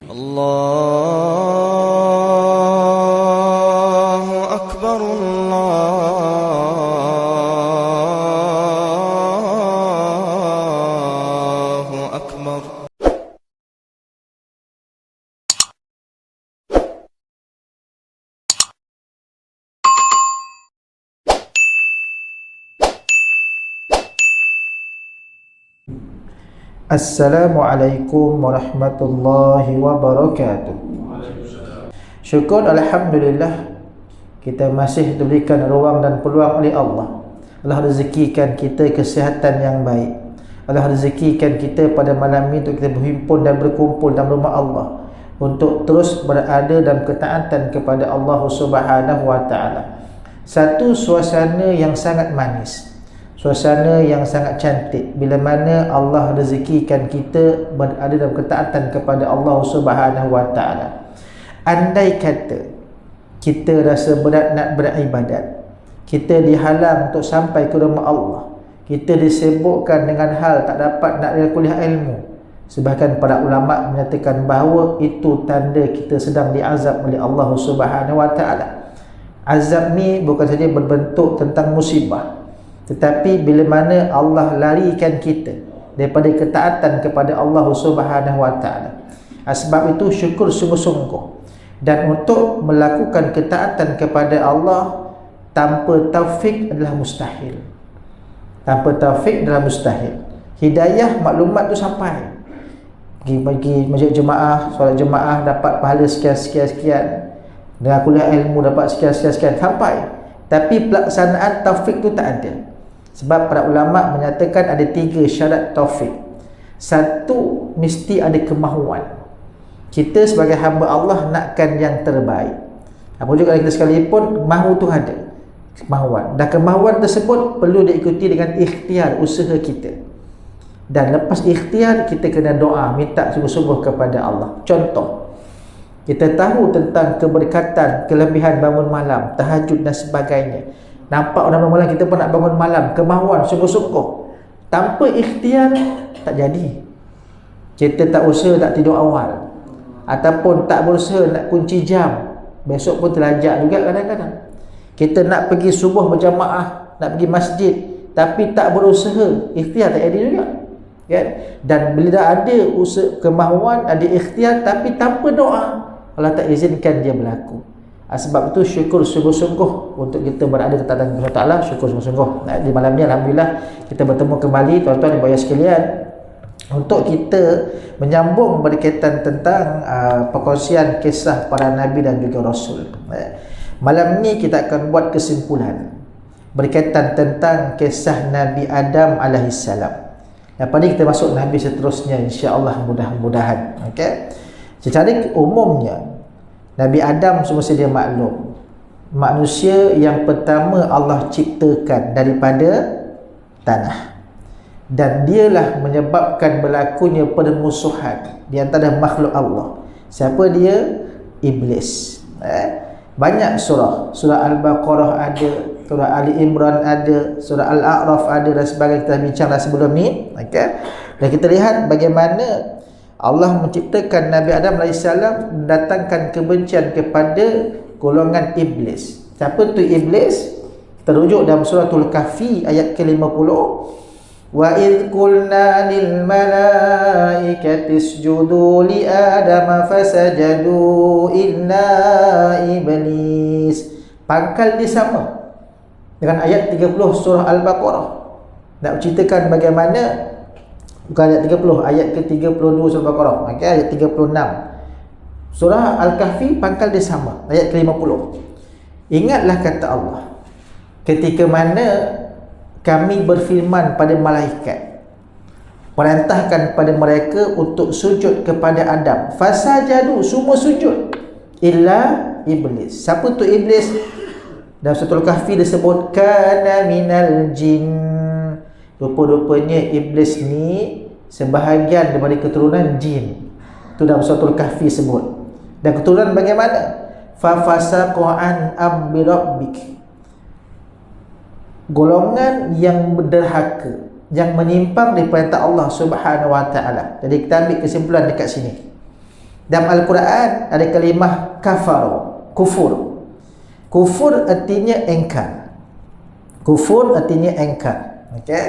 الله أكبر الله أكبر. Assalamualaikum warahmatullahi wabarakatuh. Syukur Alhamdulillah, kita masih diberikan ruang dan peluang oleh Allah. Allah rezekikan kita kesihatan yang baik. Allah rezekikan kita pada malam ini untuk kita berhimpun dan berkumpul dalam rumah Allah, untuk terus berada dalam ketaatan kepada Allah Subhanahu wa taala. Satu suasana yang sangat manis, suasana yang sangat cantik bila mana Allah rezekikan kita berada dalam ketaatan kepada Allah Subhanahu wa taala. Andai kata kita rasa berat nak beribadat, kita dihalang untuk sampai ke rumah Allah, kita disibukkan dengan hal tak dapat nak kuliah ilmu, sebahagian para ulama menyatakan bahawa itu tanda kita sedang diazab oleh Allah Subhanahu wa taala. Azab ni bukan saja berbentuk tentang musibah, tetapi bila mana Allah larikan kita daripada ketaatan kepada Allah Subhanahu wa taala. Sebab itu syukur sungguh-sungguh, dan untuk melakukan ketaatan kepada Allah tanpa taufik adalah mustahil. Tanpa taufik adalah mustahil. Hidayah maklumat tu sampai, pergi masjid jemaah, solat jemaah dapat pahala sekian-sekian, dengan kuliah ilmu dapat sekian-sekian, sampai. Tapi pelaksanaan taufik tu tak ada. Sebab para ulama menyatakan ada 3 syarat taufik. Satu, mesti ada kemahuan. Kita sebagai hamba Allah nakkan yang terbaik. Apa juga kita sekalipun, mahu tu ada kemahuan, dan kemahuan tersebut perlu diikuti dengan ikhtiar, usaha kita. Dan lepas ikhtiar, kita kena doa, minta sungguh-sungguh kepada Allah. Contoh, kita tahu tentang keberkatan, kelebihan bangun malam, tahajud dan sebagainya. Nampak orang bangun malam, kita pun nak bangun malam, kemahuan sungguh-sungguh. Tanpa ikhtiar tak jadi. Kita tak usaha tak tidur awal, ataupun tak berusaha nak kunci jam, besok pun terlajak juga kadang-kadang. Kita nak pergi subuh berjamaah, nak pergi masjid, tapi tak berusaha, ikhtiar tak jadi juga, kan? Dan bila dah ada usaha, kemahuan, ada ikhtiar, tapi tanpa doa, Allah tak izinkan dia berlaku. Sebab itu syukur sungguh-sungguh untuk kita berada di ketaatan kepada Allah. Syukur sungguh-sungguh. Di malam ni Alhamdulillah kita bertemu kembali, tuan-tuan dan puan sekalian, untuk kita menyambung berkaitan tentang perkongsian kisah para Nabi dan juga Rasul. Malam ni kita akan buat kesimpulan berkaitan tentang kisah Nabi Adam alaihissalam. Lepas ni kita masuk Nabi seterusnya, insya-Allah, mudah-mudahan. Okey. Secara umumnya Nabi Adam semasa dia maklum, manusia yang pertama Allah ciptakan daripada tanah, dan dialah menyebabkan berlakunya permusuhan di antara makhluk Allah. Siapa dia? Iblis. Banyak surah Al-Baqarah ada, surah Ali Imran ada, surah Al-A'raf ada, dan sebagainya, kita bincanglah sebelum ni. Okay? Dan kita lihat bagaimana Allah menciptakan Nabi Adam AS, mendatangkan kebencian kepada golongan iblis. Siapa tu iblis? Terujuk dalam suratul Kahfi ayat ke-50. Wa idh qulna lil malaikati isjudu li adama fasajadu illa iblis. Pangkal dia sama dengan ayat 30 surah Al-Baqarah. Nak ceritakan bagaimana, bukan ayat 30, ayat ke-32 surah Al-Baqarah, okay, ayat 36. Surah Al-Kahfi pangkal dia sama, ayat ke-50. Ingatlah kata Allah, ketika mana kami berfirman pada malaikat, perintahkan pada mereka untuk sujud kepada Adam. Fasajadu, semua sujud, illa iblis. Siapa tu iblis? Dalam surah Al-Kahfi disebut kana minal jin. Rupa-rupanya iblis ni sebahagian daripada keturunan jin. Itu dalam surah Al-Kahfi sebut. Dan keturunan bagaimana? Fa fasaqa an amri rabbik. Golongan yang berderhaka, yang menyimpang daripada Allah Subhanahu wa taala. Jadi kita ambil kesimpulan dekat sini. Dalam Al-Quran ada kalimah kafaru, kufur. Kufur artinya engkar. Kufur artinya engkar. Okey.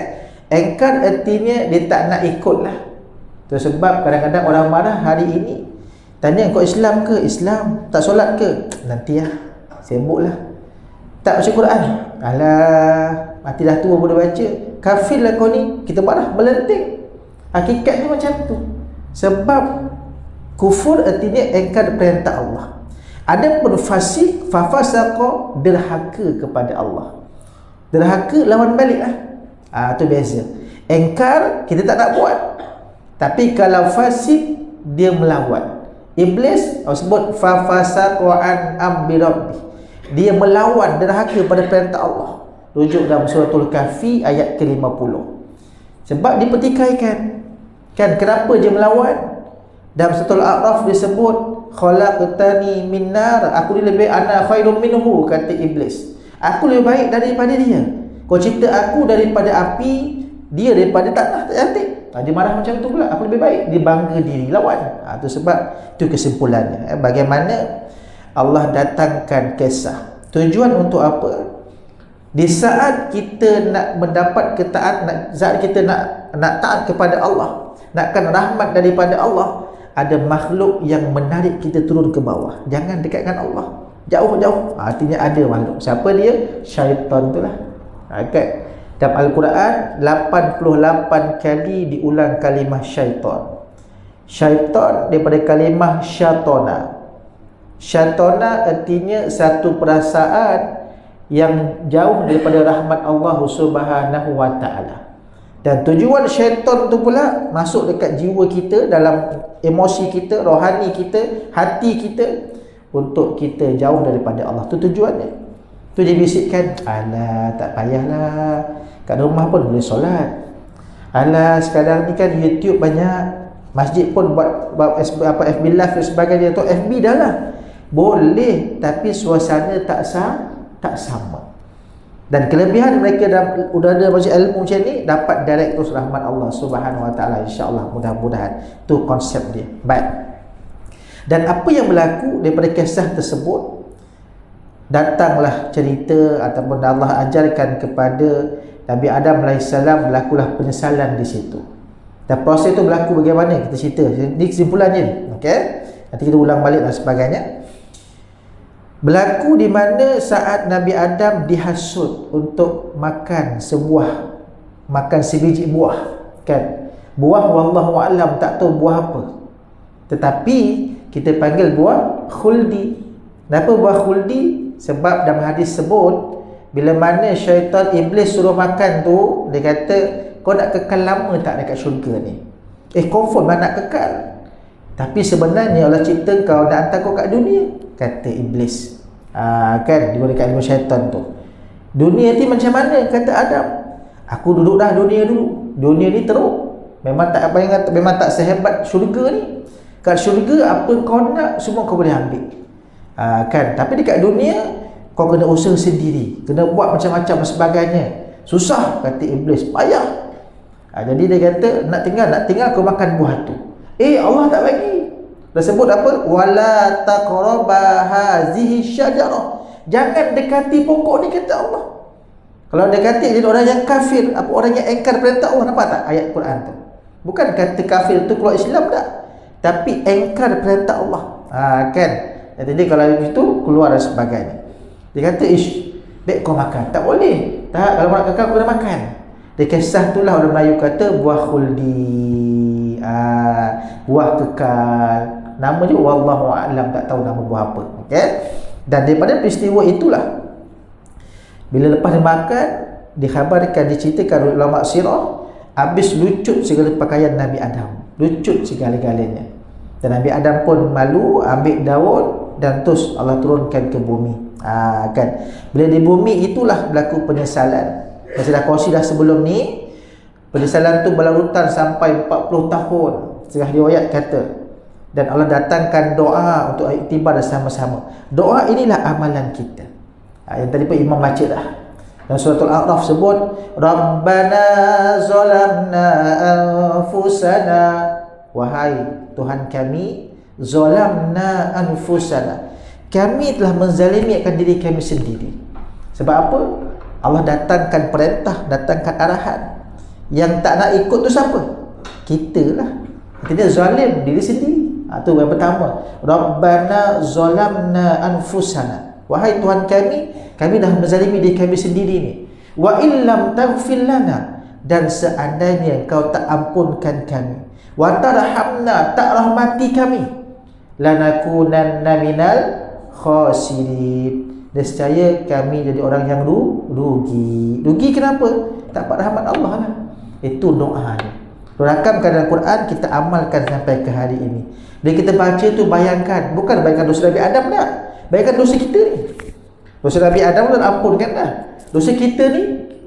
Engkar artinya dia tak nak ikut lah. Itu sebab kadang-kadang orang marah hari ini, tanya kau Islam ke? Islam. Tak solat ke? Nanti lah, sibuk lah. Tak baca Quran? Alah, mati dah tua boleh baca. Kafir lah kau ni. Kita marah, melenting. Hakikatnya macam tu. Sebab kufur artinya engkar perintah Allah. Adapun fasik, fafasaqa, derhaka kepada Allah. Derhaka lawan balik lah. Tu beza. Engkar kita tak nak buat. Tapi kalau fasik, dia melawan. Iblis sebut fafasaqa an amri rabbi. Dia melawan, derhaka pada perintah Allah. Rujuk dalam suratul Kahfi ayat ke-50. Sebab dipertikaikan. Kan kenapa dia melawan? Dalam suratul A'raf disebut khalaqtani min nar, aku ni lebih, ana khairum minhu, kata iblis. Aku lebih baik daripada dia. Kau cipta aku daripada api, dia daripada tanah tak cantik. Dia marah macam tu pula, aku lebih baik. Dia bangga diri, lawan. Itu sebab, itu kesimpulannya. Bagaimana Allah datangkan kisah. Tujuan untuk apa? Di saat kita nak mendapat ketaatan, saat kita nak taat kepada Allah, nakkan rahmat daripada Allah, ada makhluk yang menarik kita turun ke bawah. Jangan dekatkan Allah, jauh-jauh. Artinya ada makhluk. Siapa dia? Syaitan tu lah. Okay. Dalam Al-Quran 88 kali diulang kalimah syaitan. Syaitan daripada kalimah syatona. Syatona artinya satu perasaan yang jauh daripada rahmat Allah Subhanahu wa ta'ala. Dan tujuan syaitan tu pula masuk dekat jiwa kita, dalam emosi kita, rohani kita, hati kita, untuk kita jauh daripada Allah. Tu tujuannya. Tu dia bisikkan, alah tak payahlah, kat rumah pun boleh solat. Alah sekarang ni kan YouTube banyak, masjid pun buat FB live dan sebagainya. Tu FB dah lah. Boleh, tapi suasana tak sama. Dan kelebihan mereka dalam udara macam ilmu macam ni, dapat direct terus rahmat Allah Subhanahu wa ta'ala, insya-Allah, mudah-mudahan. Tu konsep dia. Baik. Dan apa yang berlaku daripada kisah tersebut, datanglah cerita ataupun Allah ajarkan kepada Nabi Adam AS, berlakulah penyesalan di situ. Dan proses itu berlaku bagaimana? Kita cerita. Ini kesimpulannya. Okey? Nanti kita ulang balik dan sebagainya. Berlaku di mana saat Nabi Adam dihasut untuk makan sebiji buah, kan? Buah wallahu a'lam, tak tahu buah apa. Tetapi kita panggil buah khuldi. Kenapa buah khuldi? Sebab dalam hadis sebut, bila mana syaitan iblis suruh makan tu, dia kata, kau nak kekal lama tak dekat syurga ni? Confirm lah nak kekal. Tapi sebenarnya Allah cipta kau, nak hantar kau kat dunia, kata iblis. Kan dia dekat ilmu syaitan tu. Dunia ni macam mana? Kata Adam, aku duduk dah dunia dulu. Dunia ni teruk. Memang tak apa yang memang tak sehebat syurga ni. Kat syurga apa kau nak semua kau boleh ambil. Kan, tapi dekat dunia kau kena usaha sendiri, kena buat macam-macam dan sebagainya. Susah, kata iblis, payah. Jadi dia kata, nak tinggal kau makan buah tu. Allah tak bagi. Dia sebut apa? Wala taqraba hazihi syajarah. Jangan dekati pokok ni, kata Allah. Kalau dekati jadi orang yang kafir, apa orang yang engkar perintah Allah. Nampak tak ayat Quran tu? Bukan kata kafir tu keluar Islam tak, tapi engkar perintah Allah. Kan? Jadi kalau itu keluar dan sebagainya. Dia kata, baik kau makan. Tak boleh. Tak, kalau nak kekal kau kena makan. Dia kisah itulah orang Melayu kata buah khuldi, buah kekal. Nama dia wallahu a'lam, tak tahu nama buah apa. Okey. Dan daripada peristiwa itulah, bila lepas dia makan, dikhabarkan, diceritakan ulama sirah, habis lucut segala pakaian Nabi Adam. Lucut segala-galanya. Dan Nabi Adam pun malu, ambil daun dan terus Allah turunkan ke bumi. Kan. Bila di bumi itulah berlaku penyesalan. Saya dah kongsi dah sebelum ni, penyesalan tu berlarutan sampai 40 tahun. Setengah riwayat kata. Dan Allah datangkan doa untuk iktibar bersama-sama. Doa inilah amalan kita. Yang tadi pun Imam baca dah. Dan suratul A'raf sebut, Rabbana zalamna anfusana. Wahai Tuhan kami, zalamna anfusana, kami telah menzalimi akan diri kami sendiri. Sebab apa? Allah datangkan perintah, datangkan arahan. Yang tak nak ikut tu siapa? Kita lah. Kita zalim diri sendiri. Itu yang pertama. Rabbana zalamna anfusana, wahai Tuhan kami dah menzalimi diri kami sendiri ni. Wa illam taghfir lana, dan seandainya kau tak ampunkan kami, wa tarhamna, tak rahmati kami, lanakunanna minal khasirin, nescaya kami jadi orang yang rugi. Rugi kenapa? Tak dapat rahmat Allah lah. Itu doa dia. Rakamkan dalam Quran, kita amalkan sampai ke hari ini. Bila kita baca tu, bayangkan, bukan bayangkan dosa Nabi Adam dah, bayangkan dosa kita ni. Dosa Nabi Adam dah ampunkan dah. Dosa kita ni,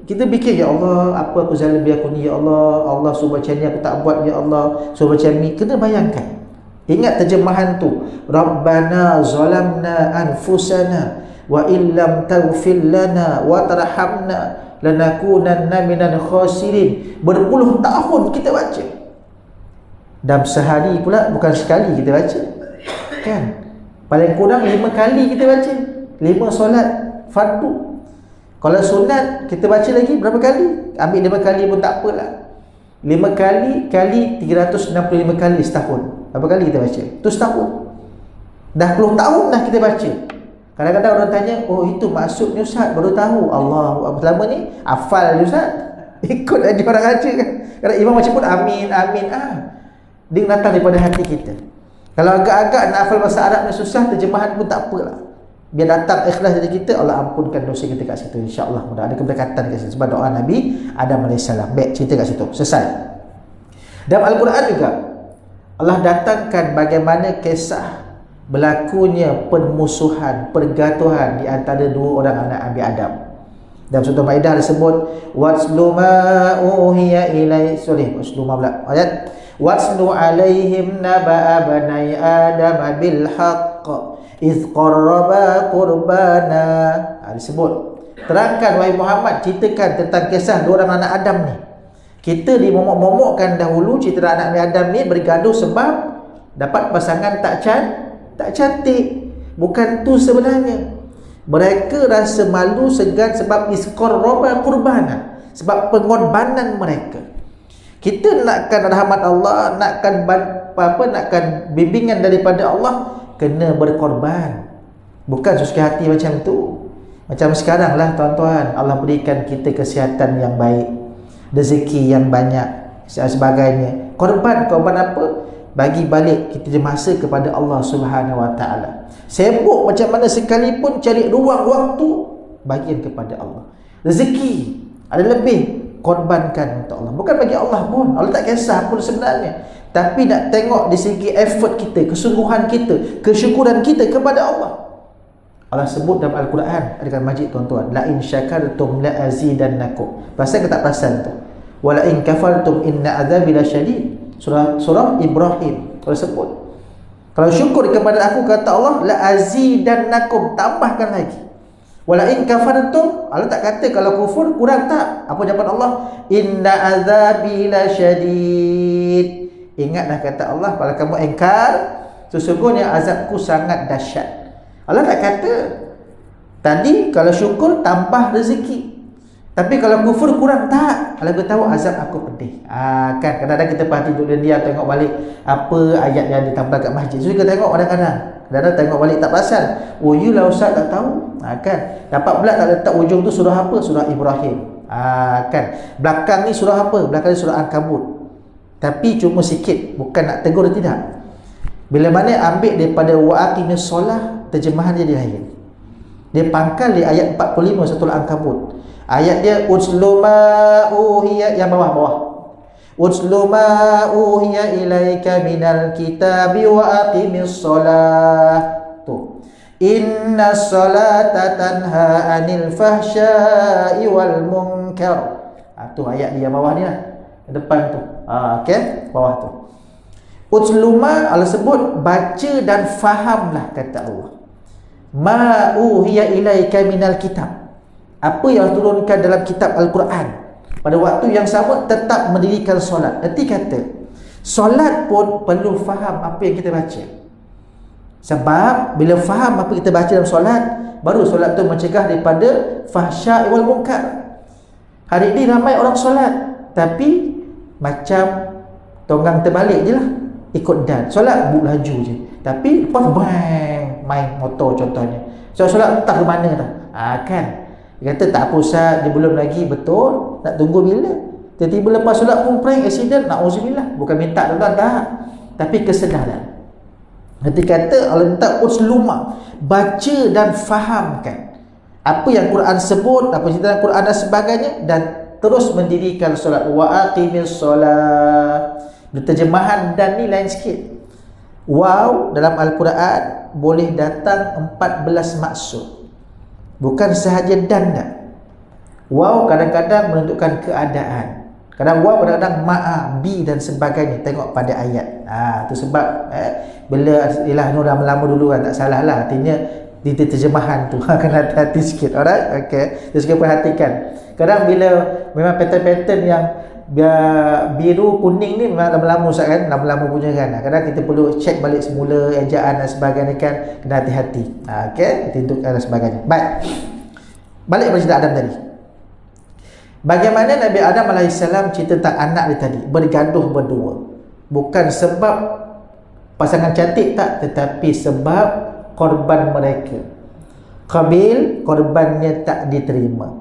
kita fikir, ya Allah, apa aku zalim dia aku ni, ya Allah, Allah suruh macam ni aku tak buat, ya Allah, suruh macam ni. Kena bayangkan. Ingat terjemahan tu, Rabbana zalamna anfusana wa illam taghfir lana wa tarhamna lanakunanna minal khasirin. Berpuluh tahun kita baca, dalam sehari pula bukan sekali kita baca, kan? Paling kurang 5 kali kita baca, 5 solat fardu. Kalau sunat kita baca lagi berapa kali? Ambil 5 kali pun tak apalah. 5 kali kali 365 kali setahun. Berapa kali kita baca? Itu setahun. Dah puluh tahun dah kita baca. Kadang-kadang orang tanya, oh itu maksudnya Ustaz, baru tahu. Allah, selama ni hafal je Ustaz. Ikut aja orang baca kan. Kadang imam baca pun amin, amin. Dia datang daripada hati kita. Kalau agak-agak nak hafal bahasa Arab ni susah, terjemahan pun tak apalah. Biar datang ikhlas dari kita, Allah ampunkan dosa kita kat situ. InsyaAllah mudah ada keberkatan kat situ. Sebab doa Nabi Adam AS. Baik, cerita kat situ. Selesai. Dalam Al-Quran juga, Allah datangkan bagaimana kisah berlakunya permusuhan, pergatuhan di antara dua orang anak Nabi Adam. Dalam surah Maidah disebut watslu ma uhiya ilai, watslu ma pula ayat, watslu alaihim naba'a banai adam bil haqq iz qarraba qurbana. Disebut, terangkan wahai Muhammad, ceritakan tentang kisah dua orang anak Adam ni. Kita dimomok-momokkan dahulu cerita anak Nabi Adam ni bergaduh sebab dapat pasangan tak cantik. Bukan tu sebenarnya. Mereka rasa malu segan sebab isqarraba qurbana, sebab pengorbanan mereka. Kita nakkan rahmat Allah, nakkan bimbingan daripada Allah, kena berkorban. Bukan suka hati macam tu. Macam sekarang lah tuan-tuan, Allah berikan kita kesihatan yang baik, rezeki yang banyak, sebagainya. Korban apa? Bagi balik kita masa kepada Allah Subhanahu Wa Taala. Sibuk macam mana sekalipun, cari ruang waktu bagian kepada Allah. Rezeki ada lebih, korbankan untuk Allah. Bukan bagi Allah pun, Allah tak kisah pun sebenarnya. Tapi nak tengok di segi effort kita, kesungguhan kita, kesyukuran kita kepada Allah. Allah sebut dalam Al-Quran, dengan majid tuan-tuan, la in syakartum la azidannakum. Perasan ke tak perasan tu? Wa la in kafartum inna adzabi lasyadid. Surah Ibrahim Allah sebut, kalau syukur kepada aku, kata Allah, la azidannakum, tambahkan lagi. Wala in kafartum, Allah tak kata kalau kufur kurang, tak. Apa jawapan Allah? Inna azabi lasyadid. Ingatlah kata Allah, kalau kamu engkar, sesungguhnya azabku sangat dahsyat. Allah tak kata tadi kalau syukur tambah rezeki, tapi kalau kufur kurang, tak. Allah beritahu azab aku pedih. Kan kadang-kadang kita perhati duduk dia tengok balik apa ayat yang ditambah kat masjid. So kita tengok kadang-kadang tengok balik tak perasan. Oh yulah Ustaz tak tahu. Kan dapat pula tak letak ujung tu surah apa? Surah Ibrahim. Kan belakang ni surah apa? Belakang ni surah Ankabut. Tapi cuma sikit, bukan nak tegur, tidak. Bila mana ambil daripada wa'aqimis solah, terjemahan dia lain. Dia pangkal di ayat 45 surah Al-Ankabut. Ayat dia utslu ma uhiya, yang bawah. Utslu ma uhiya ilaika minal kitabi wa aqimis shalah. Tu. Inna sholata tanha anil fahsya'i wal munkar. Tu ayat dia bawah ni lah. Depan tu. Okey, bawah tu. Utslu ma, Allah sebut baca dan fahamlah, kata Allah. Ma uhiya ilaika minal kitab. Apa yang turunkan dalam kitab Al-Quran. Pada waktu yang sama tetap mendirikan solat. Nanti kata solat pun perlu faham apa yang kita baca. Sebab bila faham apa kita baca dalam solat, baru solat tu mencegah daripada fahsya wal munkar. Hari ini ramai orang solat tapi macam tonggang terbalik je lah, ikut dan solat laju je, tapi lepas bang main motor contohnya. Solat entah ke mana dah. Kan dia kata tak apa Ustaz, dia belum lagi. Betul, nak tunggu bila? Tiba-tiba lepas solat pun prank, accident, na'udzubillah. Bukan minta tuan tak, tapi kesedaran. Nanti kata Allah minta usluma, baca dan fahamkan apa yang Quran sebut, apa cerita dalam Quran dan sebagainya, dan terus mendirikan solat. Wa aqimis solat. Terjemahan dan ni lain sikit. Waw dalam Al-Quran boleh datang 14 maksud, bukan sahaja dan tak. Waw kadang-kadang menunjukkan keadaan, kadang waw kadang-kadang ma'a, bi dan sebagainya. Tengok pada ayat. Tu sebab bila ialah lama dulu kan, tak salah lah, artinya di terjemahan tu kena hati-hati sikit. Alright, okay, just kena perhatikan. Kadang bila memang pattern-pattern yang biru kuning ni memang lama-lama Ustaz kan, lama-lama punya kan. Kadang kita perlu check balik semula ejaan dan sebagainya kan, kena hati-hati. Okay, tintuk dan sebagainya. Baik, balik pada cerita Adam tadi. Bagaimana Nabi Adam AS cerita tentang anak dia tadi, bergaduh berdua. Bukan sebab pasangan cantik tak, tetapi sebab korban mereka. Qabil, korbannya tak diterima.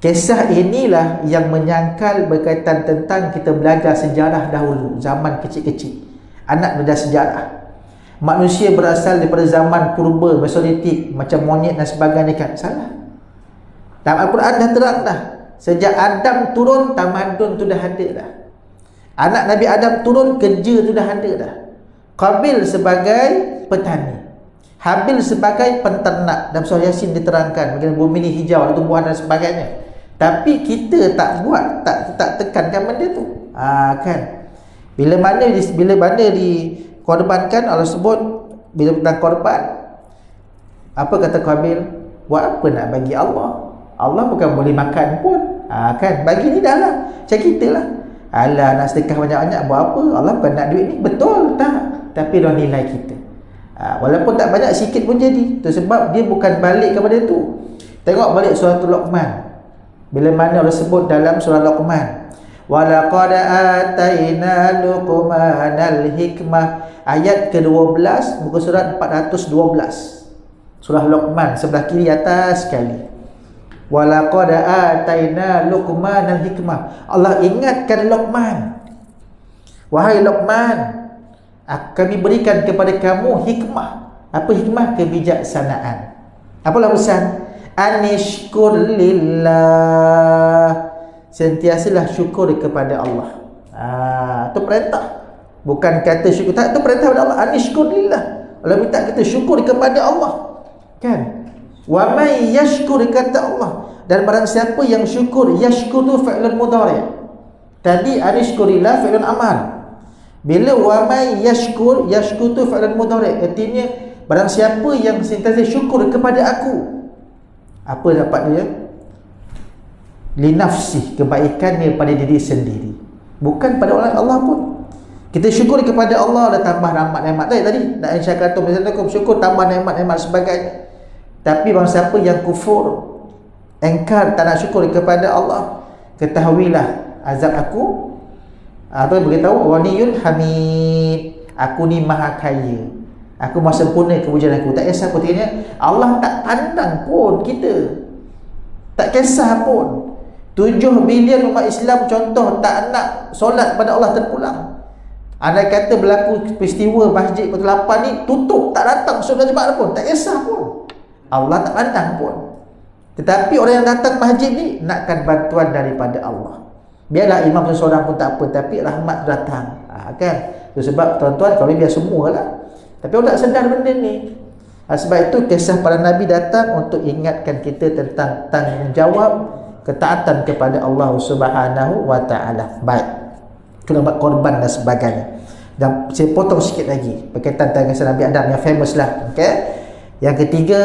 Kisah inilah yang menyangkal berkaitan tentang kita belajar sejarah dahulu, zaman kecil-kecil. Anak belajar sejarah. Manusia berasal daripada zaman purba, Mesolitik, macam monyet dan sebagainya kan. Salah. Dalam Al-Quran dah terang dah. Sejak Adam turun, tamadun tu dah ada dah. Anak Nabi Adam turun, kerja tu dah ada dah. Qabil sebagai petani, Habil sebagai penternak. Dalam surah Yasin diterangkan bagaimana bumi ni hijau, ada tumbuhan dan sebagainya. Tapi kita tak buat, tak tekankan benda tu. Kan. Bila mana dikorbankan, Allah sebut bila tentang korban. Apa kata Qabil? Buat apa nak bagi Allah? Allah bukan boleh makan pun. Kan, bagi ni dah lah. Macam kita lah. Alah, nak sedekah banyak-banyak buat apa? Allah bukan nak duit ni. Betul tak? Tapi dah nilai kita. Walaupun tak banyak, sikit pun jadi. Itu sebab dia bukan balik kepada tu. Tengok balik surah Luqman. Bila mana Allah sebut dalam surah Luqman, walaqad ataina luqmanal hikmah, ayat ke-12 muka surat 412. Surah Luqman sebelah kiri atas sekali. Walaqad ataina luqmanal hikmah. Allah ingatkan Luqman, wahai Luqman, kami berikan kepada kamu hikmah. Apa hikmah? Kebijaksanaan. Apalah pesan? Anishkur lillah, sentiasalah syukur kepada Allah. Itu perintah, bukan kata syukur. Tak, itu perintah kepada Allah. Anishkur lillah, Allah minta kita syukur kepada Allah. Kan? Wa may yashkur, kata Allah, dan barang siapa yang syukur, yashkur tu fi'lun mudhari'. Tadi anishkur lillah fi'lun amal. Bila wa may yashkur, yashkur tu fi'lun mudhari', artinya barang siapa yang sentiasa syukur kepada aku, apa dapat dia? Linafsih, kebaikannya pada diri sendiri, bukan pada orang Allah pun. Kita syukur kepada Allah, dah tambah rahmat-rahmat tadi. La in syakartum lazidannakum, syukur tambah nikmat-nikmat sebagainya. Tapi bang siapa yang kufur, engkar, tak nak syukur kepada Allah, ketahuilah azab aku, atau beritahu waniyun hamid, aku ni maha kaya, aku maha sempurna kepujian aku. Tak kisah ketikanya Allah tak pandang pun kita, tak kisah pun. 7 bilion umat Islam contoh tak nak solat pada Allah terpulang. Andai kata berlaku peristiwa masjid Kota 8 ni tutup, tak datang solat Jumaat pun, tak kisah pun, Allah tak pandang pun. Tetapi orang yang datang masjid ni nakkan bantuan daripada Allah. Biarlah imam seorang pun tak apa, tapi rahmat datang. Kan? Itu sebab tuan-tuan, kalau biar semualah. Tapi orang tak sedar benda ni. Sebab itu kisah para Nabi datang untuk ingatkan kita tentang tanggungjawab ketaatan kepada Allah Subhanahu wa ta'ala. Baik, kena buat korban dan sebagainya. Dan saya potong sikit lagi berkaitan dengan kisah Nabi Adam yang famous lah. Okay? Yang ketiga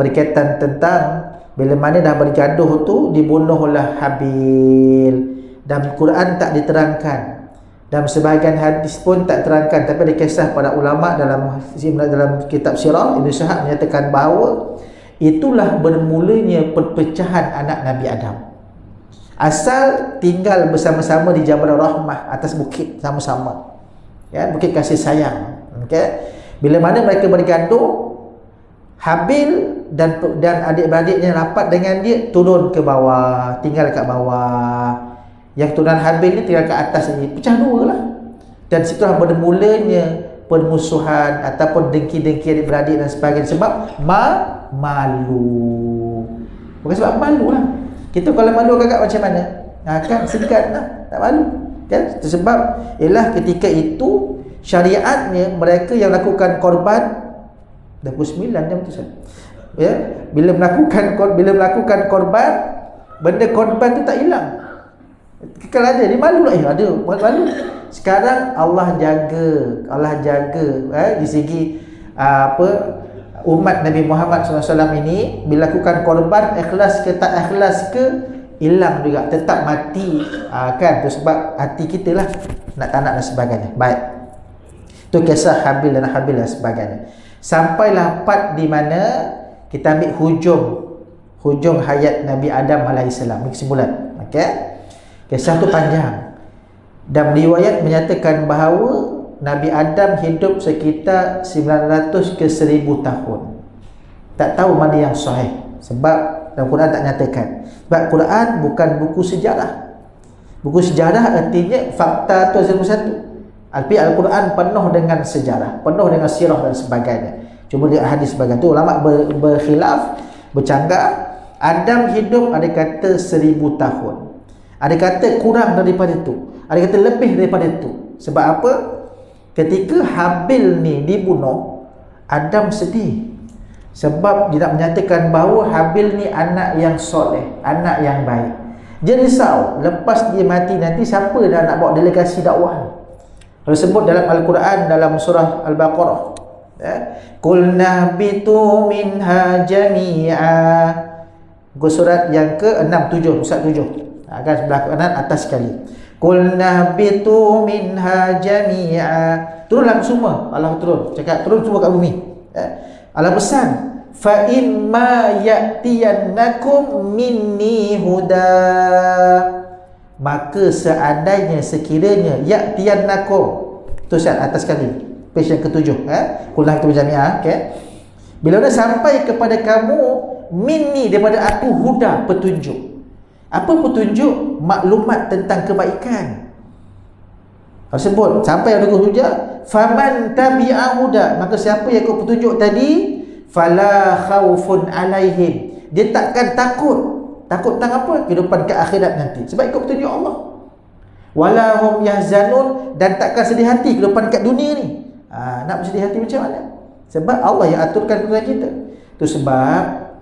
berkaitan tentang bila mana dah bergaduh tu dibunuhlah Habil. Dan Quran tak diterangkan Dan sebahagian hadis pun tak terangkan, tapi ada kisah para ulama dalam kitab sirah. Ibn Shihab menyatakan bahawa itulah bermulanya perpecahan anak Nabi Adam. Asal tinggal bersama-sama di Jabal Rahmah, atas bukit sama-sama, ya, bukit kasih sayang. Okay? Bila mana mereka bergaduh, Habil dan adik-beradiknya rapat dengan dia, turun ke bawah, tinggal kat bawah. Yang turunan Habil ni tinggal kat atas ni, pecah dua lah. Dan situlah bermulanya permusuhan ataupun dengki-dengki adik-beradik dan sebagainya. Sebab malu. Bukan sebab malu lah. Kita kalau malu agak macam mana? Kan segan lah, tak malu kan? Sebab ialah ketika itu syariatnya mereka yang lakukan korban. Dah pukul 9 jam tu, ya, bila melakukan korban, benda korban tu tak hilang, kekal ada. Dia malu lah, ada malu. Sekarang Allah jaga di segi umat Nabi Muhammad SAW ini, bila lakukan korban, ikhlas ke tak ikhlas ke, hilang juga, tetap mati. Kan tu sebab hati kita lah nak tak nak dan sebagainya. Baik, tu kisah Habil dan sebagainya. Sampailah part di mana kita ambil hujung hayat Nabi Adam AS, kesimpulan. Okey, kisah tu panjang dan riwayat menyatakan bahawa Nabi Adam hidup sekitar 900 ke 1000 tahun. Tak tahu mana yang sahih, sebab dalam Quran tak nyatakan. Sebab Quran bukan buku sejarah. Buku sejarah artinya fakta tu satu. Al-Quran penuh dengan sejarah, penuh dengan sirah dan sebagainya. Cuma dia hadis sebagainya tu ulama berkhilaf, bercanggah. Adam hidup ada kata 1000 tahun, ada kata kurang daripada itu, ada kata lebih daripada itu. Sebab apa? Ketika Habil ni dibunuh, Adam sedih. Sebab dia nak menyatakan bahawa Habil ni anak yang soleh, anak yang baik. Dia risau, lepas dia mati nanti siapa dah nak bawa delegasi dakwah ni? Kalau sebut dalam Al-Quran, dalam surah Al-Baqarah, Qulna bitu minha jami'a. Surat yang ke-6, 7, Ustaz 7. Kan sebelah kanan atas sekali. Qulna bitu minha jami'a. Turunlah semua. Allah turun. Cakap turun semua kat bumi. Allah pesan, fa imma ya'tiyannakum minni huda. Maka seandainya, sekiranya, ya'tiyannakum, tu Ustaz atas sekali, page yang ke-7, Qulna bitu jami'a. Okay, bila dah sampai kepada kamu minni, daripada aku, huda, petunjuk. Apa petunjuk? Maklumat tentang kebaikan. Kalau sebut sampai ada hujah, faman tabi'a huda, maka siapa yang ikut petunjuk tadi, fala khaufun alaihim, dia takkan takut tentang apa? Kehidupan ke akhirat nanti, sebab ikut petunjuk Allah. Wala hum yahzanun, dan takkan sedih hati kehidupan kat dunia ni. Nak bersedih hati macam mana? Sebab Allah yang aturkan kepada kita. Tu sebab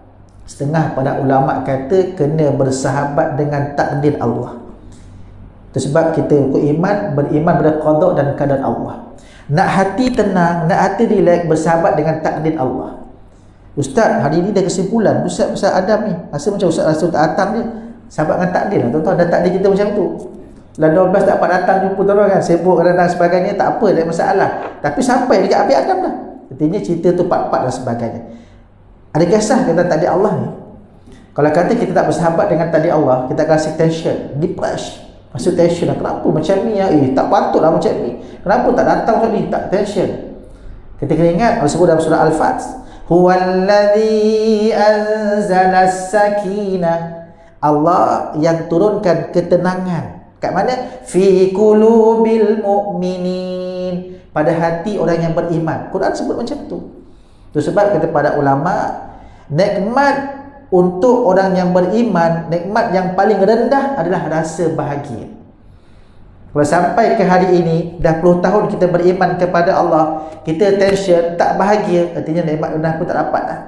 setengah pada ulama kata kena bersahabat dengan takdir Allah. Itu sebab kita beriman pada qada dan qadar Allah. Nak hati tenang, nak hati relax, bersahabat dengan takdir Allah. Ustaz, hari ni dah kesimpulan Ustaz Adam ni rasa macam Ustaz rasa tak datang dia, sahabat dengan takdir lah. Tuan-tuan, ada takdir kita macam tu. Dah 12 tak dapat datang jumpa tuan-tuan kan, sibuk dan sebagainya, tak apa, tak ada masalah. Tapi sampai dekat Nabi Adam dah, artinya cerita tu part-part dan sebagainya. Ada kisah kata takdir Allah ni. Kalau kata kita tak bersahabat dengan takdir Allah, kita akan rasa tension, depressed, rasa tension lah. Kenapa macam ni ya? Tak patutlah macam ni. Kenapa tak datang macam ni? Tak tension. Kita kena ingat Allah sebut dalam surah Al-Fat, huwallazi anzala as-sakinah, Allah yang turunkan ketenangan. Kat mana? Fi qulubil mu'minin, pada hati orang yang beriman. Quran sebut macam tu. Itu sebab kata pada ulama, nikmat untuk orang yang beriman, nikmat yang paling rendah adalah rasa bahagia. Kalau sampai ke hari ini, dah puluh tahun kita beriman kepada Allah, kita tension, tak bahagia, artinya nikmat rendah pun tak dapat lah.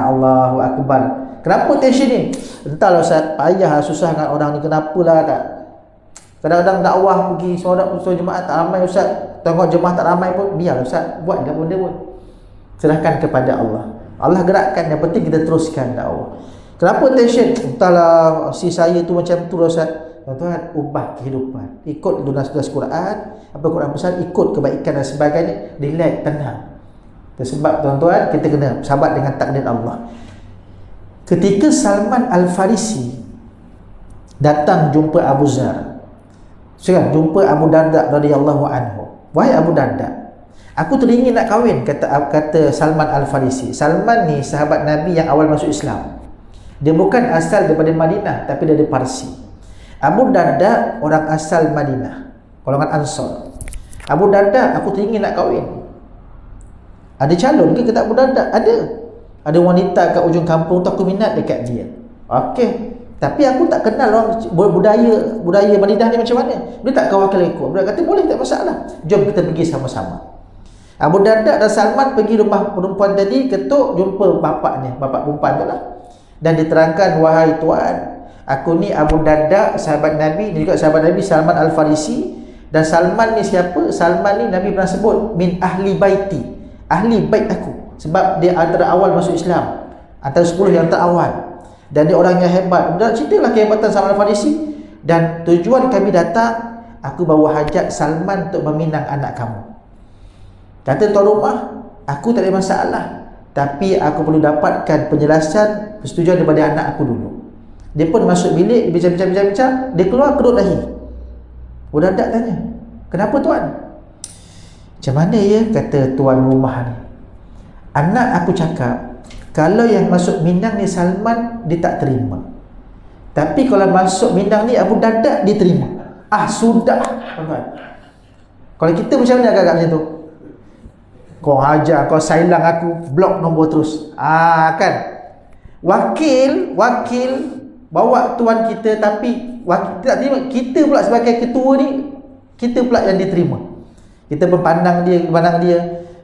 Allahu Akbar. Kenapa tension ni? Entahlah Ustaz, payah susah dengan orang ni, kenapalah tak? Kadang-kadang dakwah pergi solat jemaah tak ramai Ustaz, tengok jemaah tak ramai pun, biarlah Ustaz, buatlah benda pun. Serahkan kepada Allah. Allah gerakkan, yang penting kita teruskan dakwah. Kenapa tension? Entahlah si saya tu macam tu Ustaz. tuan-tuan, ubah kehidupan. Ikut lunas-lunas Quran, apa Quran pesan, ikut kebaikan dan sebagainya, relax, tenang. Sebab tuan-tuan, kita kena sahabat dengan takdir Allah. Ketika Salman Al-Farisi datang jumpa Abu Zar, jumpa Abu Darda radhiyallahu anhu. Wahai Abu Darda, aku teringin nak kahwin, kata Salman Al-Farisi. Salman ni sahabat Nabi yang awal masuk Islam. Dia bukan asal daripada Madinah, tapi dari Parsi. Abu Darda orang asal Madinah, golongan Ansar. Abu Darda, aku teringin nak kahwin. Ada calon ke kata Abu Darda? Ada wanita kat ujung kampung tu aku minat dekat dia. Okey, tapi aku tak kenal orang budaya Madinah ni macam mana. Dia tak kawal ikut. Dia kata boleh, tak masalah. Jom kita pergi sama-sama. Abu Darda dan Salman pergi rumah perempuan tadi, ketuk, jumpa bapak perempuan tu lah. Dan diterangkan, wahai tuan, aku ni Abu Darda, sahabat Nabi, dia juga sahabat Nabi, Salman Al-Farisi. Dan Salman ni siapa? Salman ni Nabi pernah sebut min ahli baiti, ahli bait aku, sebab dia antara awal masuk Islam, antara 10 yang terawal, dan dia orang yang hebat. Dan ceritalah kehebatan Salman Al-Farisi. Dan tujuan kami datang, aku bawa hajat Salman untuk meminang anak kamu. Kata tuan rumah, aku tak ada masalah, tapi aku perlu dapatkan penjelasan, persetujuan daripada anak aku dulu. Dia pun masuk bilik, bincang-bincang, dia keluar kedut dahi. Udah tak tanya, kenapa tuan? Macam mana ya, kata tuan rumah ni, anak aku cakap, kalau yang masuk Minang ni Salman, dia tak terima. Tapi kalau masuk Minang ni Abu Darda, dia terima. Sudah, tuan. Kalau kita macam mana agak-agak macam tu? Kau hajar, kau sailang aku, blok nombor terus. Kan? Wakil bawa tuan kita, tapi wakil tak terima. Kita pula sebagai ketua ni, kita pula yang diterima. Kita pun pandang dia,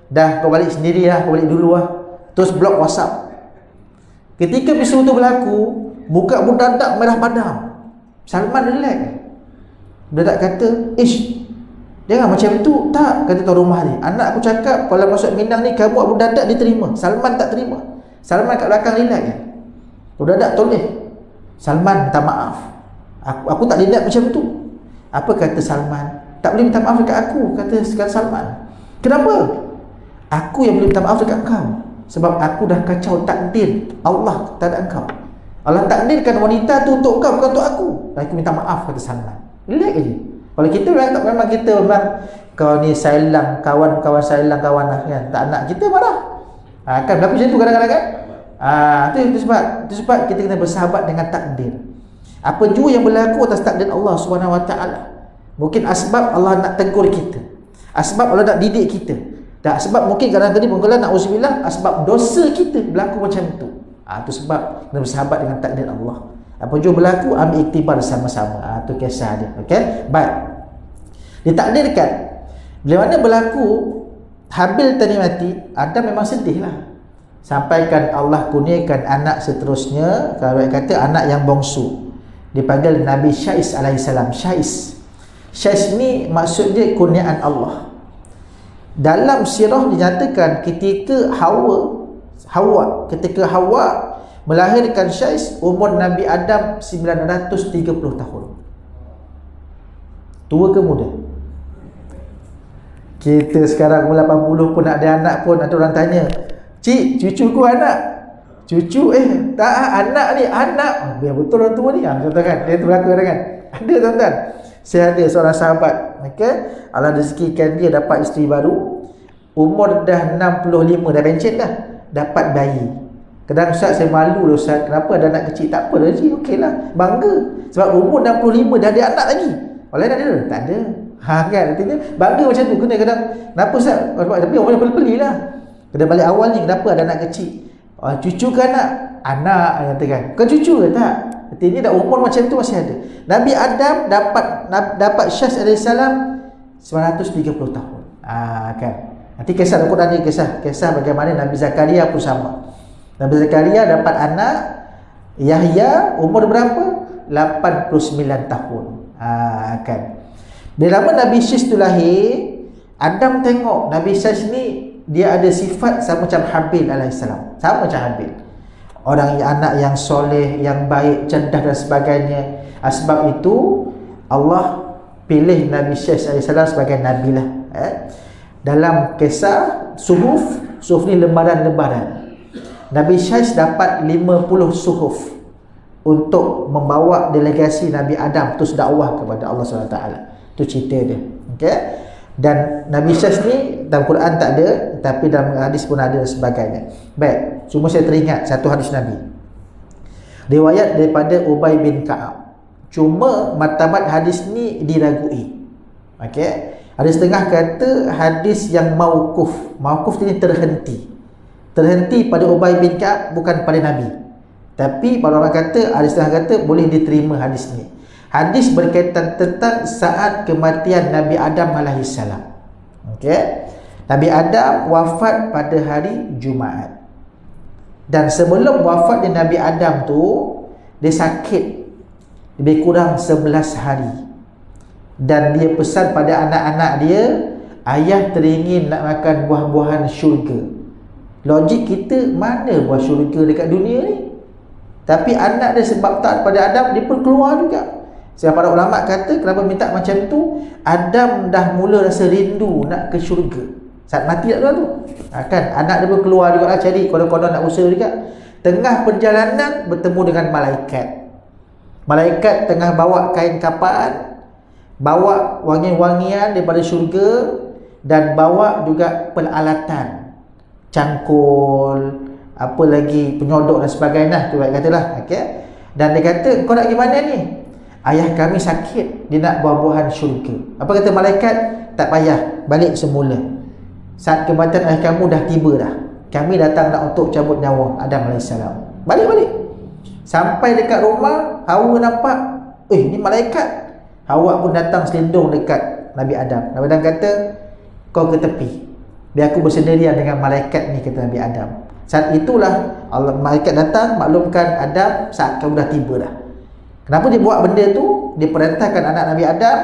dah kau balik sendiri lah, kau balik dulu lah. Terus blok WhatsApp. Ketika peristiwa tu berlaku, muka Abu Darda merah padam. Salman relax. Dia tak kata, jangan macam tu. Tak, kata tuan rumah ni, anak aku cakap kalau masuk Minang ni kamu Abu Darda diterima, Salman tak terima. Salman kat belakang relax kan. Abu Darda toleh, Salman minta maaf, aku tak lihat macam tu. Apa kata Salman? Tak boleh minta maaf dekat aku, kata Salman. Kenapa? Aku yang boleh minta maaf dekat engkau, sebab aku dah kacau takdir Allah tak ada engkau. Allah takdirkan wanita tu untuk engkau, bukan untuk aku. Aku minta maaf, kata Salman. Relax je. Kalau kita memang kita kau ni sailang kawan-kawan, sailang kawan lah kan, tak nak, kita marah. Kan berlaku macam tu kadang-kadang kan. Itu sebab kita kena bersahabat dengan takdir. Apa jua yang berlaku atas takdir Allah SWT. Mungkin asbab Allah nak tegur kita, asbab Allah nak didik kita, dan asbab mungkin kadang-kadang mungkin na'udzubillah, asbab dosa kita berlaku macam tu. Itu sebab kena bersahabat dengan takdir Allah. Apa jua berlaku, ambil iktibar sama-sama. Itu kisah dia. Okey, baik. Ditakdirkan bila mana berlaku Habil tadi mati, Adam memang sedih lah. Sampaikan Allah kurniakan anak seterusnya, kalau kata anak yang bongsu, dipanggil Nabi Syais alaihissalam. Syais ni maksud dia kurniaan Allah. Dalam sirah dinyatakan ketika Hawa melahirkan Syais, umur Nabi Adam 930 tahun. Tua ke muda? Kita sekarang umur 80 pun nak ada anak pun, ada orang tanya, cik, cucu ku anak? Cucu? Tak, anak ni, anak. Biar betul orang tua ni. Contoh kan, dia berlaku kan? Ada tuan-tuan. Saya ada seorang sahabat, Allah rezekikan dia dapat isteri baru, umur dah 65, dah pencet dah, dapat bayi. Kadang Ustaz, saya malu lah Ustaz, kenapa ada anak kecil? Tak apa Haji, okey lah, bangga. Sebab umur 65 dah ada anak lagi. Orang lain ada? Tak ada. Kan, artinya bangga macam tu. Kena kadang, kenapa Ustaz? Tapi orang yang beli lah. Kena balik awal ni, kenapa ada anak kecil? Cucu ke anak? Anak, katakan. Bukan cucu ke? Tak. Artinya dah umur macam tu masih ada. Nabi Adam dapat Syais alaihissalam 930 tahun. Kan. Nanti kisah Al-Quran ni, kisah bagaimana Nabi Zakaria pun sama. Nabi Zakaria dapat anak Yahya, umur berapa? 89 tahun. Kan. Bila lama Nabi Syais tu lahir, Adam tengok Nabi Syais ni dia ada sifat sama macam Habil alaihissalam. Sama macam Habil. Orang anak yang soleh, yang baik, cerdas dan sebagainya. Sebab itu Allah pilih Nabi Syekh AS sebagai Nabi lah. Dalam kisah suhuf ni lembaran-lembaran. Nabi Syekh dapat 50 suhuf untuk membawa delegasi Nabi Adam terus dakwah kepada Allah SWT. Itu cerita dia. Okay? Dan Nabi Syekh ni dalam Quran tak ada, tapi dalam hadis pun ada dan sebagainya. Baik, cuma saya teringat satu hadis Nabi. Riwayat daripada Ubay bin Ka'ab. Cuma martabat hadis ni diragui. Okey. Ada setengah kata hadis yang mauquf. Mauquf ni terhenti. Terhenti pada Ubay bin Ka'ab, bukan pada Nabi. Tapi para orang kata, ada setengah kata boleh diterima hadis ni. Hadis berkaitan tentang saat kematian Nabi Adam alaihissalam. Okey. Nabi Adam wafat pada hari Jumaat. Dan sebelum wafat Nabi Adam tu, dia sakit lebih kurang 11 hari. Dan dia pesan pada anak-anak dia, ayah teringin nak makan buah-buahan syurga. Logik kita, mana buah syurga dekat dunia ni? Tapi anak dia sebab taat pada Adam, dia pun keluar juga. Sebab para ulama kata, kenapa minta macam tu? Adam dah mula rasa rindu nak ke syurga. Saat mati tak tu. Kan? Anak dia pun keluar juga lah cari, konon-konon nak usaha juga. Tengah perjalanan bertemu dengan malaikat. Malaikat tengah bawa kain kapan, bawa wangi-wangian daripada syurga, dan bawa juga peralatan, cangkul, apa lagi, penyodok dan sebagainya. Tu baik katalah. Okay? Dan dia kata, kau nak gimana ni? Ayah kami sakit, dia nak buah-buahan syurga. Apa kata malaikat? Tak payah, balik semula. Saat kematian ayah kamu dah tiba dah. Kami datang nak untuk cabut nyawa Adam AS. Balik-balik. Sampai dekat rumah, Hawa nampak, ni malaikat. Hawa pun datang selindung dekat Nabi Adam. Nabi Adam kata, kau ke tepi, biar aku bersendirian dengan malaikat ni, kata Nabi Adam. Saat itulah Allah, malaikat datang maklumkan Adam, saat kamu dah tiba dah. Kenapa dia buat benda tu? Dia perintahkan anak Nabi Adam,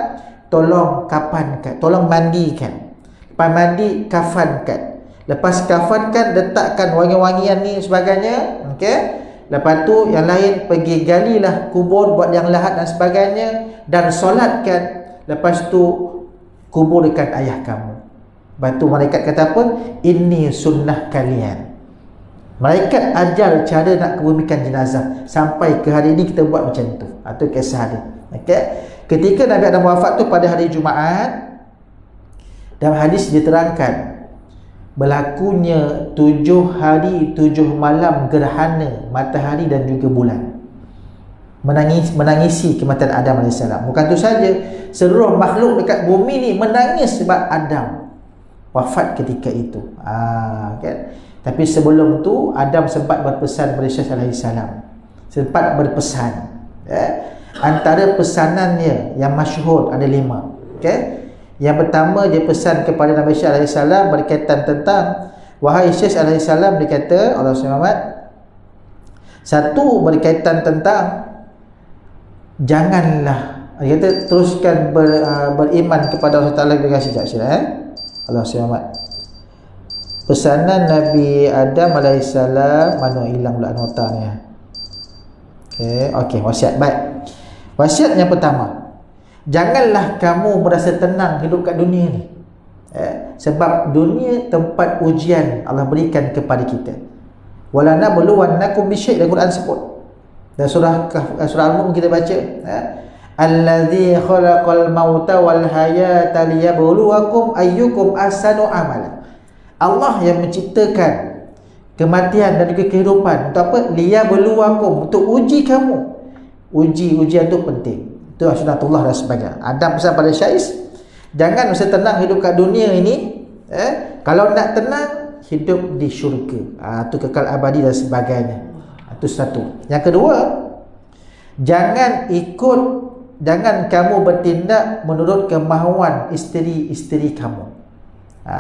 tolong kafankan, tolong mandikan. Lepas mandi, kafankan. Lepas kafankan, letakkan wangi-wangian ni sebagainya. Okey. Lepas tu yang lain pergi galilah kubur, buat yang lahat dan sebagainya, dan solatkan. Lepas tu kuburkan ayah kamu. Lepas tu malaikat kata apa? Ini sunnah kalian. Malaikat ajar cara nak kebumikan jenazah. Sampai ke hari ini kita buat macam tu. Itu kisah dia. Okay? Ketika Nabi Adam wafat tu pada hari Jumaat, dalam hadis diterangkan berlakunya 7 hari 7 malam gerhana matahari dan juga bulan, menangisi kematian Adam AS. Bukan tu saja, seluruh makhluk dekat bumi ni menangis sebab Adam wafat ketika itu. Kan? Tapi sebelum tu Adam sempat berpesan kepada Syekh AS. Sempat berpesan. Antara pesanannya yang masyhur ada 5. Okay? Yang pertama, dia pesan kepada Nabi Syekh AS berkaitan tentang, wahai Syekh AS, dia kata, Allah SWT, satu berkaitan tentang janganlah, dia kata teruskan beriman kepada Allah Taala dengan sejak sila. Allah SWT. Pesanan Nabi Adam AS, mana hilang pula nota ni. Okey, wasiat. Baik. Wasiat yang pertama, janganlah kamu merasa tenang hidup kat dunia ni. Sebab dunia tempat ujian Allah berikan kepada kita. Wala nabluwannakum bisyai', dalam Quran sebut. Dan surah Al-Mulk kita baca, allazi khalaqal mauta wal hayata liyabluwakum ayyukum ahsanu amala. Allah yang menciptakan kematian dan juga kehidupan untuk apa? Liyabluwakum, untuk uji kamu. Ujian tu penting. Itu sunnatullah dan sebagainya. Adam pesan pada Syais, jangan masa tenang hidup kat dunia ini. Kalau nak tenang, hidup di syurga. Itu kekal abadi dan sebagainya. Itu satu. Yang kedua, jangan kamu bertindak menurut kemahuan isteri-isteri kamu.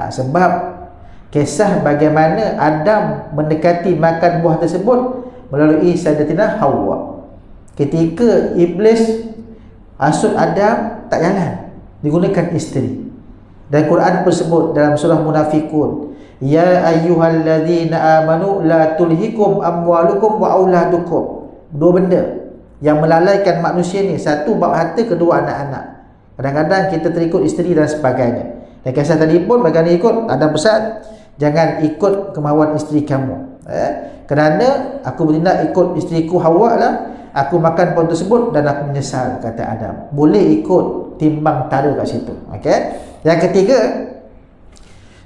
Sebab kisah bagaimana Adam mendekati makan buah tersebut melalui Sayyidatina Hawa. Ketika iblis hasut Adam, tak jalan, digunakan isteri. Dan Quran pun sebut dalam surah Munafikun, ya ayyuhalladzina amanu la tulhikum amwalukum wa auladukum. Dua benda yang melalaikan manusia ni, satu bab harta, kedua anak-anak. Kadang-kadang kita terikut isteri dan sebagainya. Dan kisah tadi pun bagaimana ikut, ada pesan, jangan ikut kemahuan isteri kamu. Kerana aku bertindak ikut isteriku Hawa lah, aku makan pohon tersebut dan aku menyesal, kata Adam. Boleh ikut timbang tara kat situ. Okey. Yang ketiga,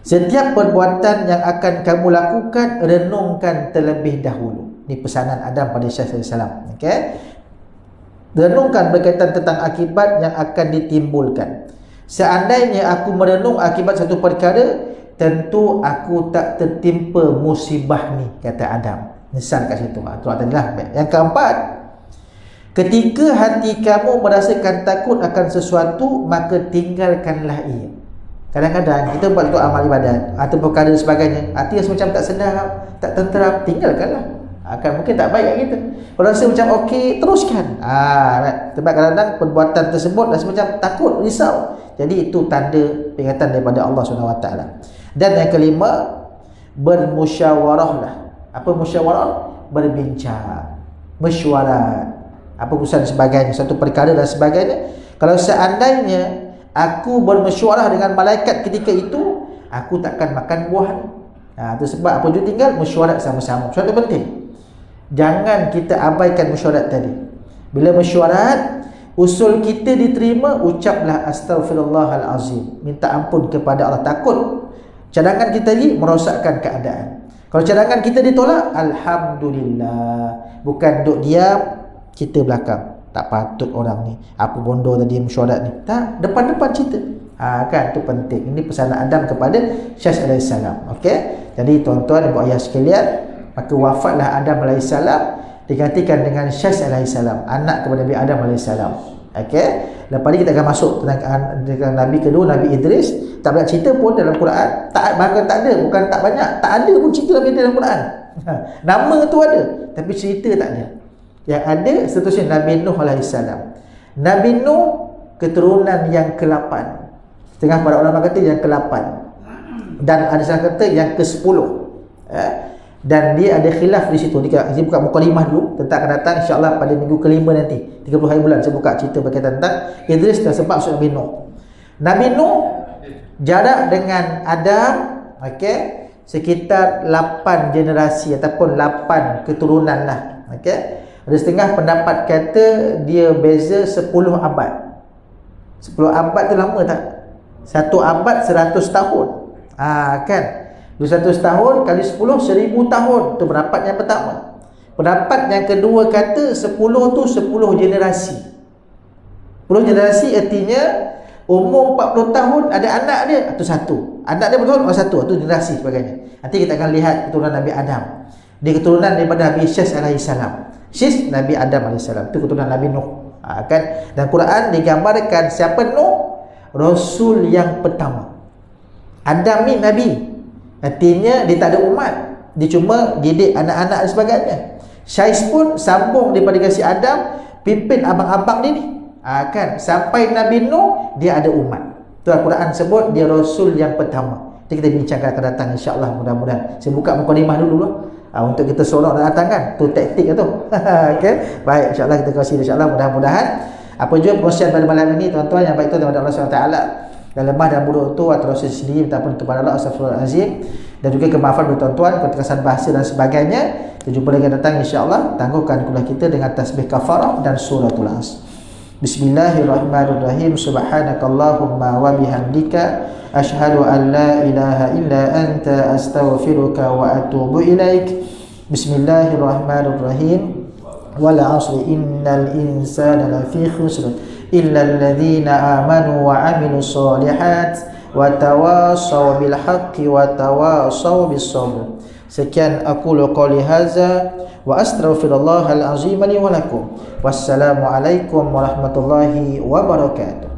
setiap perbuatan yang akan kamu lakukan, renungkan terlebih dahulu. Ini pesanan Adam pada Syekh SAW. Okey. Renungkan berkaitan tentang akibat yang akan ditimbulkan. Seandainya aku merenung akibat satu perkara, tentu aku tak tertimpa musibah ni, kata Adam. Nyesal kat situ. Itu adalah. Yang keempat, ketika hati kamu merasakan takut akan sesuatu, maka tinggalkanlah ia. Kadang-kadang kita buat tu amal ibadat atau perkara sebagainya, hati rasa macam tak sedap, tak tenteram, tinggalkanlah. Mungkin tak baik kat kita. Kalau rasa macam okey, teruskan. Sebab kadang-kadang perbuatan tersebut rasa macam takut, risau. Jadi itu tanda peringatan daripada Allah SWT. Dan yang kelima, bermusyawarahlah. Apa musyawarah? Berbincang, mesyuarat, apa urusan sebagainya, satu perkara dan sebagainya. Kalau seandainya aku bermesyuarah dengan malaikat ketika itu, aku takkan makan buah ni. Itu sebab apa juga tinggal mesyuarat sama-sama. Mesyuarat itu penting. Jangan kita abaikan mesyuarat tadi. Bila mesyuarat, usul kita diterima, ucaplah astaghfirullahalazim, minta ampun kepada Allah. Takut cadangan kita ni merosakkan keadaan. Kalau cadangan kita ditolak, alhamdulillah. Bukan duduk diam, kita belakang. Tak patut orang ni, apa bodoh tadi mesyuarat ni. Tak, depan-depan cerita. Kan, itu penting. Ini pesanan Adam kepada Syekh alaihissalam. Okey. Jadi tuan-tuan ibu ayah sekalian, maka wafatlah Adam alaihissalam, digantikan dengan Syekh alaihissalam, anak kepada Nabi Adam alaihissalam. Okey. Lepas ni kita akan masuk tentang Nabi kedua, Nabi Idris. Tak banyak cerita pun dalam Quran. Bahkan tak ada, bukan tak banyak, tak ada pun cerita Nabi dalam Quran. Nama tu ada, tapi cerita tak ada. Yang ada seterusnya Nabi Nuh alaihissalam. Nabi Nuh keturunan yang ke-8. Setengah para ulama kata yang ke-8. Dan ada salah kata yang ke-10. Dan dia ada khilaf di situ. Saya buka mukadimah dulu, tentang akan datang insya-Allah pada minggu ke-5 nanti, 30 hari bulan saya buka cerita berkaitan tentang Idris dan sebab Nabi Nuh. Nabi Nuh jarak dengan Adam, okey, sekitar 8 generasi ataupun 8 keturunan lah. Okey. Ada setengah pendapat kata dia beza 10 abad. 10 abad tu lama tak? 1 abad 100 tahun. Kan? 200 tahun kali 10, 1000 tahun. Itu pendapat yang pertama. Pendapat yang kedua kata 10 tu 10 generasi. 10 generasi artinya umur 40 tahun ada anak dia, itu satu. Anak dia betul orang satu, itu generasi sebagainya. Nanti kita akan lihat keturunan Nabi Adam. Dia keturunan daripada Nabi Syekh alaihissalam. Syekh Nabi Adam alaihissalam, itu keturunan Nabi Nuh. Kan? Dan Quran digambarkan siapa Nuh? Rasul yang pertama. Adam ni Nabi, artinya dia tak ada umat, dia cuma didik anak-anak dan sebagainya. Syekh pun sambung daripada kasih Adam, pimpin abang-abang dia ni. Kan? Sampai Nabi Nuh dia ada umat. Tu Al-Quran sebut dia Rasul yang pertama. Jadi kita bincangkan akan datang insya-Allah, mudah-mudahan. Saya buka mukadimah dulu lah. Untuk kita seronok dan datang kan. Tu taktik tu. Okey. Baik, insya-Allah kita kasih insya-Allah, mudah-mudahan apa juga perkongsian pada malam ini tuan-tuan yang baik tu daripada Allah SWT, dan lemah dan buruk tu atau rasa sendiri minta ampun kepada Allah, astagfirullahalazim, dan juga kemaafan kepada tuan-tuan keterkesan bahasa dan sebagainya. Kita jumpa lagi datang insya-Allah. Tangguhkan kuliah kita dengan tasbih kafarah dan suratul As. Bismillahirrahmanirrahim. Subhanakallahumma wa bihamdika asyhadu an la ilaha illa anta astaghfiruka wa atubu ilaik. Bismillahirrahmanirrahim. Wal 'asri innal insana lafi khusr illa alladhina amanu wa 'amilus solihat wa tawassaw bil haqqi wa tawassaw bis sabr. Sekian aqulu qouli hadza wa astaghfirullahal azim li wa lakum. Wassalamu alaikum warahmatullahi wabarakatuh.